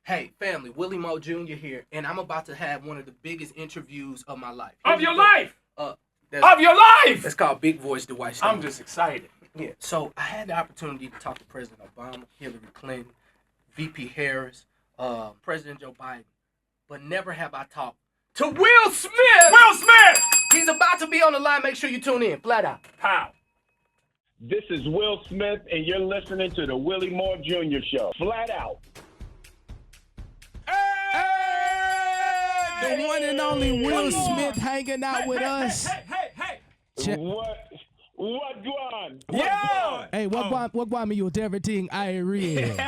Hey, family, Willie Mo Jr. here, and I'm about to have one of the biggest interviews of my life. Of your life! Of your life! It's called Big Voice Dwight Stone. I'm just excited. Yeah, so I had the opportunity to talk to President Obama, Hillary Clinton, VP Harris, President Joe Biden, but never have I talked to Will Smith! Will Smith! He's about to be on the line. Make sure you tune in. Flat out. Pow. This is Will Smith, and you're listening to the Willie Moore Jr. Show. Flat out. The one and only Will Smith hanging out with us. Hey. What going? Yeah. Hey, what going me with everything I read?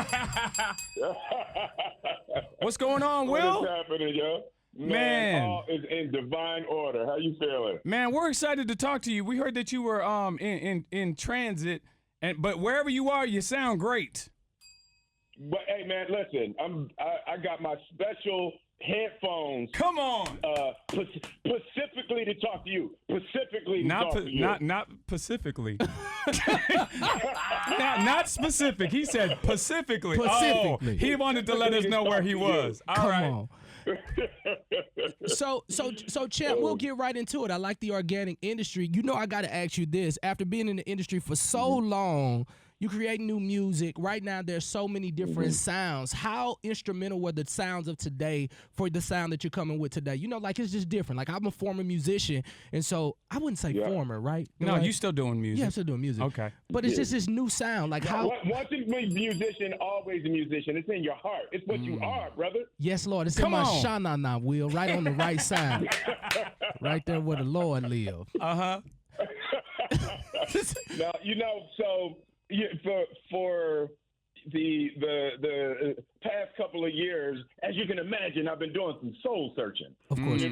What's going on, What Will? is happening, yo? Man. All is in divine order. How you feeling? Man, we're excited to talk to you. We heard that you were in transit, but wherever you are, you sound great. But hey, man, listen. I got my special headphones. Come on. Specifically to talk to you. Specifically to talk to you. Not specifically. not specific. He said specifically. Specifically. Oh, he wanted to let us know where he was. All right. Come on. So, Champ, we'll get right into it. I like the organic industry. You know, I got to ask you this. After being in the industry for so long, you create new music. Right now, there's so many different sounds. How instrumental were the sounds of today for the sound that you're coming with today? You know, like, it's just different. Like, I'm a former musician, and so I wouldn't say former, right? No, Like, you still doing music. yeah, I'm still doing music. Okay. But it's just this new sound. Like, how? Once a musician, always a musician. It's in your heart. It's what you are, brother. Yes, Lord. It's Come in my on. shanana, Will, right on the right side. Right there where the Lord live. Uh-huh. Now, so for the past couple of years, as you can imagine, I've been doing some soul searching. Of course.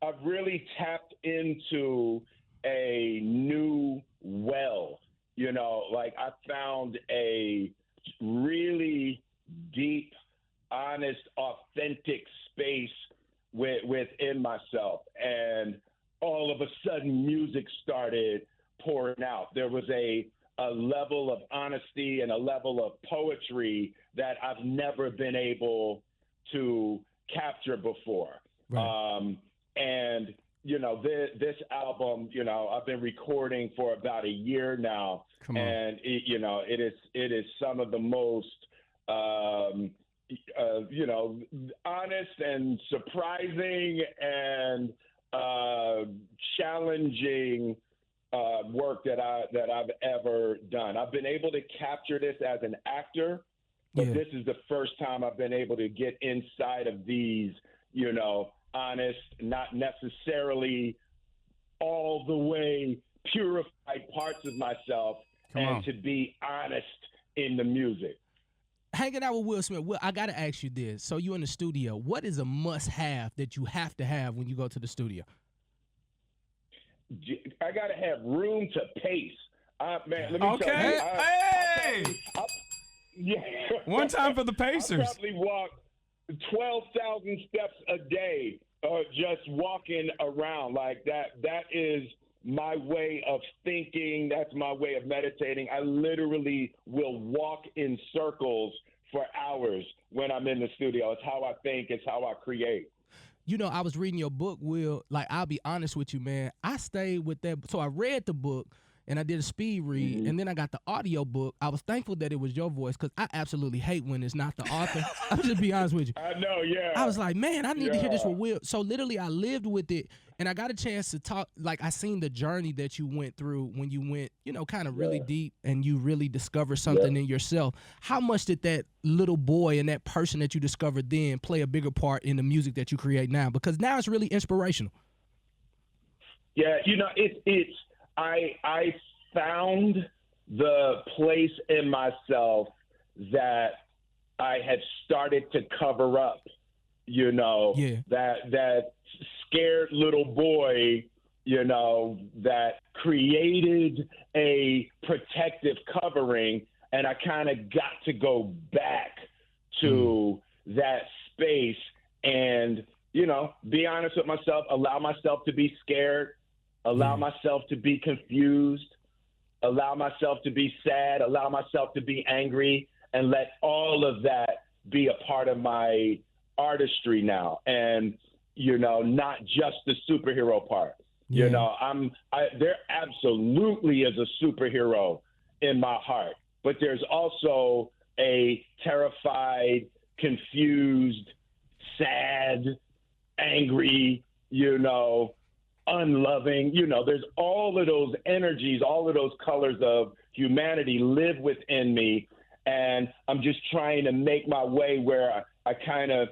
I've really tapped into a new well. Like I found a really deep, honest, authentic space within myself, and all of a sudden music started pouring out. There was a level of honesty and a level of poetry that I've never been able to capture before. Right. And this album, I've been recording for about a year now. Come on. And it is some of the most honest and surprising and challenging work that I've ever done. I've been able to capture this as an actor, but this is the first time I've been able to get inside of these, honest, not necessarily all the way purified parts of myself, to be honest in the music. Hanging out with Will Smith, Will, I got to ask you this. So you in the studio, what is a must-have that you have to have when you go to the studio? I got to have room to pace. Man, let me Okay. tell you. Hey! One time for the Pacers. I probably walk 12,000 steps a day just walking around like that. That is my way of thinking. That's my way of meditating. I literally will walk in circles for hours when I'm in the studio. It's how I think. It's how I create. I was reading your book, Will. Like, I'll be honest with you, man. I stayed with that. So I read the book, and I did a speed read, and then I got the audio book. I was thankful that it was your voice because I absolutely hate when it's not the author. I'll just be honest with you. I know, yeah. I was like, man, I need to hear this with Will. So literally I lived with it, and I got a chance to talk. Like, I seen the journey that you went through when you went, kind of really deep, and you really discovered something in yourself. How much did that little boy and that person that you discovered then play a bigger part in the music that you create now? Because now it's really inspirational. Yeah, I found the place in myself that I had started to cover up, that scared little boy, that created a protective covering, and I kind of got to go back to that space and, be honest with myself, allow myself to be scared, allow myself to be confused, allow myself to be sad, allow myself to be angry, and let all of that be a part of my artistry now. And, not just the superhero part. Yeah. There absolutely is a superhero in my heart, but there's also a terrified, confused, sad, angry, unloving, there's all of those energies, all of those colors of humanity live within me. And I'm just trying to make my way where I kind of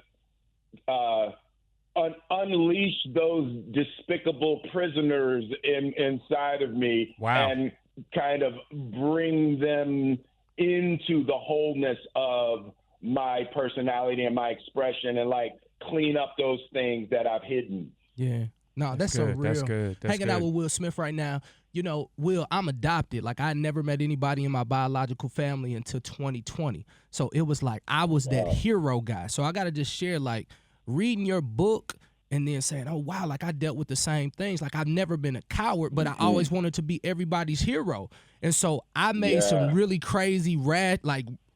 unleash those despicable prisoners inside of me. Wow. And kind of bring them into the wholeness of my personality and my expression, and like clean up those things that I've hidden. Yeah. No, that's so good. real. That's good. That's Hanging out with Will Smith right now. Will, I'm adopted. Like, I never met anybody in my biological family until 2020. So it was like I was that hero guy. So I got to just share, like, reading your book and then saying, oh, wow, like I dealt with the same things. Like, I've never been a coward, but I always wanted to be everybody's hero. And so I made some really crazy,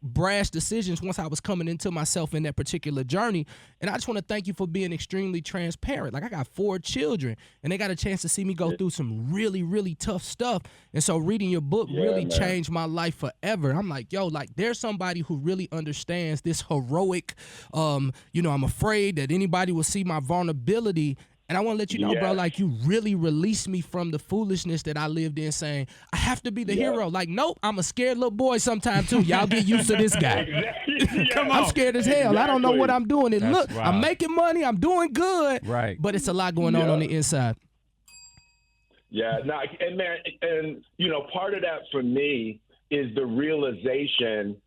brash decisions once I was coming into myself in that particular journey. And I just want to thank you for being extremely transparent. Like, I got 4 children, and they got a chance to see me go through some really, really tough stuff. And so reading your book really changed my life forever. I'm like, yo, like, there's somebody who really understands this heroic, I'm afraid that anybody will see my vulnerability. And I want to let you know, bro, like, you really released me from the foolishness that I lived in, saying, I have to be the hero. Like, nope, I'm a scared little boy sometime, too. Y'all get used to this guy. Come on. I'm scared as hell. I don't know what I'm doing. And look, wild. I'm making money. I'm doing good. Right. But it's a lot going on the inside. Yeah, no, and man, part of that for me is the realization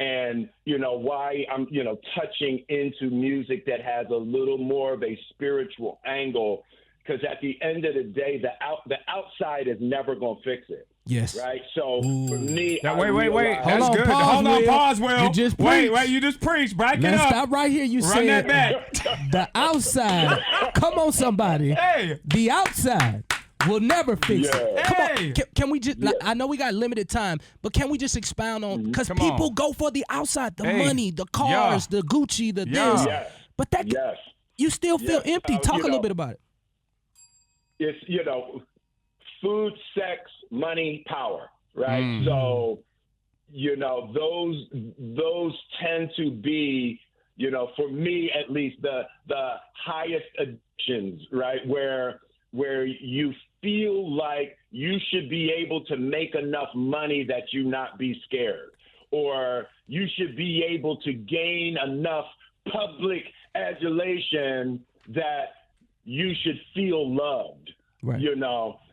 and, why I'm, touching into music that has a little more of a spiritual angle, because at the end of the day, the outside is never going to fix it. Yes. Right. So for me, Now, wait. Hold That's on, good. pause, Hold on, Will. pause, Will. You just wait, preached. you just preached. Back it Let's up. stop right here. You Run said that back. the outside. Come on, somebody. Hey. The outside will never fix it. Come Hey. on. Can we just, like, I know we got limited time, but can we just expound on, because Come people on. go for the outside, the Hey. money, the cars, the Gucci, the this. Yes. But that Yes. you still feel Yes. empty. Talk a little bit about it. It's, food, sex, money, power, right? So, those tend to be, for me at least, the highest addictions, right? Where you feel like you should be able to make enough money that you not be scared, or you should be able to gain enough public adulation that you should feel loved, Right.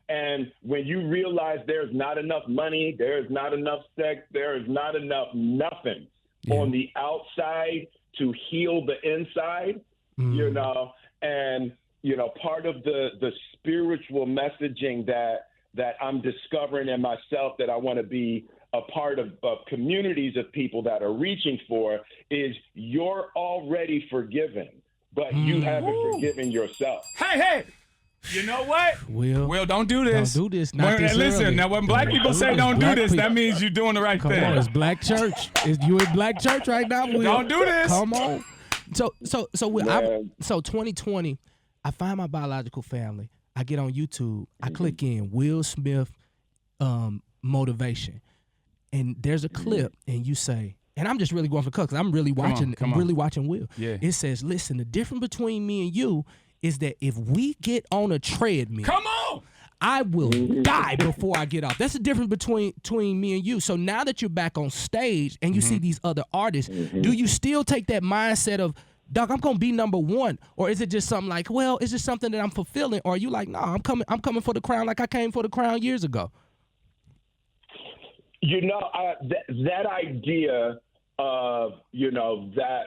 And when you realize there's not enough money, there's not enough sex, there is not enough nothing on the outside to heal the inside, and, part of the spiritual messaging that I'm discovering in myself that I want to be a part of communities of people that are reaching for is you're already forgiven, but you haven't forgiven yourself. Hey. You know what? Will, don't do this. Don't do this. Not this listen, early. now when black people say don't do Black this, that people. means you're doing the right Come thing. on, it's black church. You in black church right now, Will? Don't do this. Come on. So Will, Man. 2020, I find my biological family. I get on YouTube. I click in Will Smith motivation, and there's a clip, and you say, and I'm just really going for cut because I'm really watching. come I'm on. really watching Will. Yeah. It says, listen, the difference between me and you is that if we get on a treadmill, Come on. I will die before I get off. That's the difference between me and you. So now that you're back on stage and you see these other artists, do you still take that mindset of, Doc, I'm gonna be number one, or is it just something like, well, is it something that I'm fulfilling, or are you like, no, I'm coming for the crown like I came for the crown years ago? That idea of that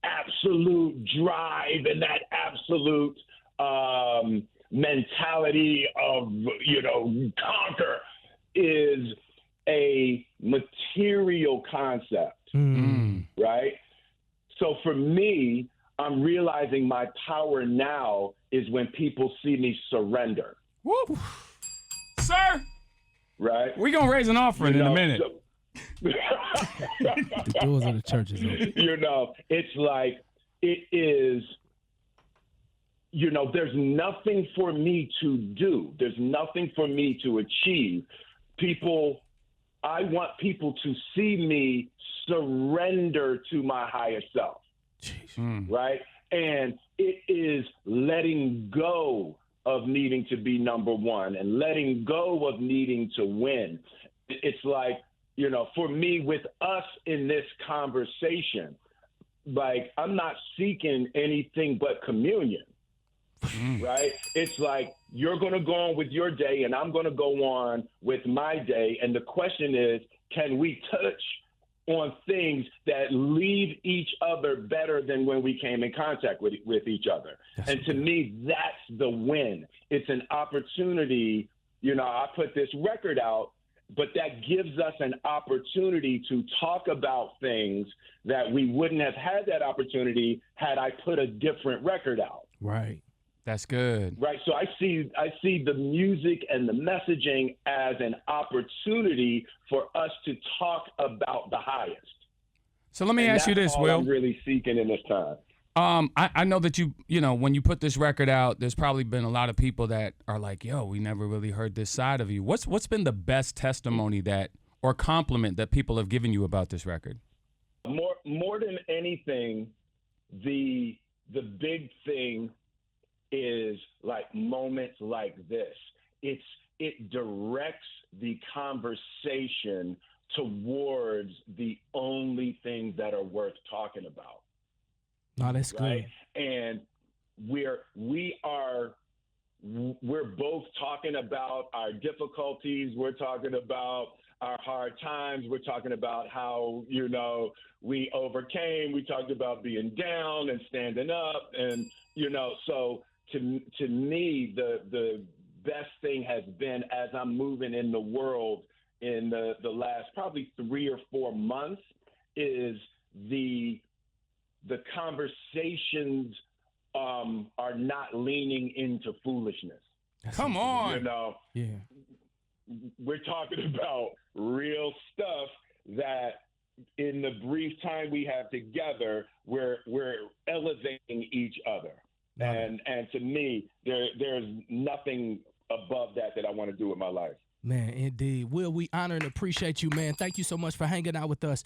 absolute drive and that absolute mentality of conquer is a material concept, right? So for me, I'm realizing my power now is when people see me surrender. Woo. Sir, Right? we're going to raise an offering in a minute. doors of the church is open. You know, it's like it is. You know, there's nothing for me to do. There's nothing for me to achieve. I want people to see me surrender to my higher self, right? And it is letting go of needing to be number one and letting go of needing to win. It's like, you know, for me, with us in this conversation, like, I'm not seeking anything but communion. Right? It's like you're going to go on with your day and I'm going to go on with my day. And the question is, can we touch on things that leave each other better than when we came in contact with each other? And to me, that's the win. It's an opportunity. You know, I put this record out, but that gives us an opportunity to talk about things that we wouldn't have had that opportunity had I put a different record out. Right. That's good. Right. So I see the music and the messaging as an opportunity for us to talk about the highest. So let me ask you this, all Will. I'm really seeking in this time. I know that you know, when you put this record out, there's probably been a lot of people that are like, yo, we never really heard this side of you. What's been the best testimony that or compliment that people have given you about this record? More than anything, the big thing is like moments like this. It directs the conversation towards the only things that are worth talking about. No, that's right? good. And we're both talking about our difficulties. We're talking about our hard times. We're talking about how, you know, we overcame. We talked about being down and standing up, and, you know, so to me, the best thing has been, as I'm moving in the world in the last probably 3 or 4 months, is the conversations are not leaning into foolishness. Come on. You know, Yeah. We're talking about real stuff that in the brief time we have together, we're elevating each other. And to me, there's nothing above that I want to do with my life. Man, indeed. Will, we honor and appreciate you, man. Thank you so much for hanging out with us.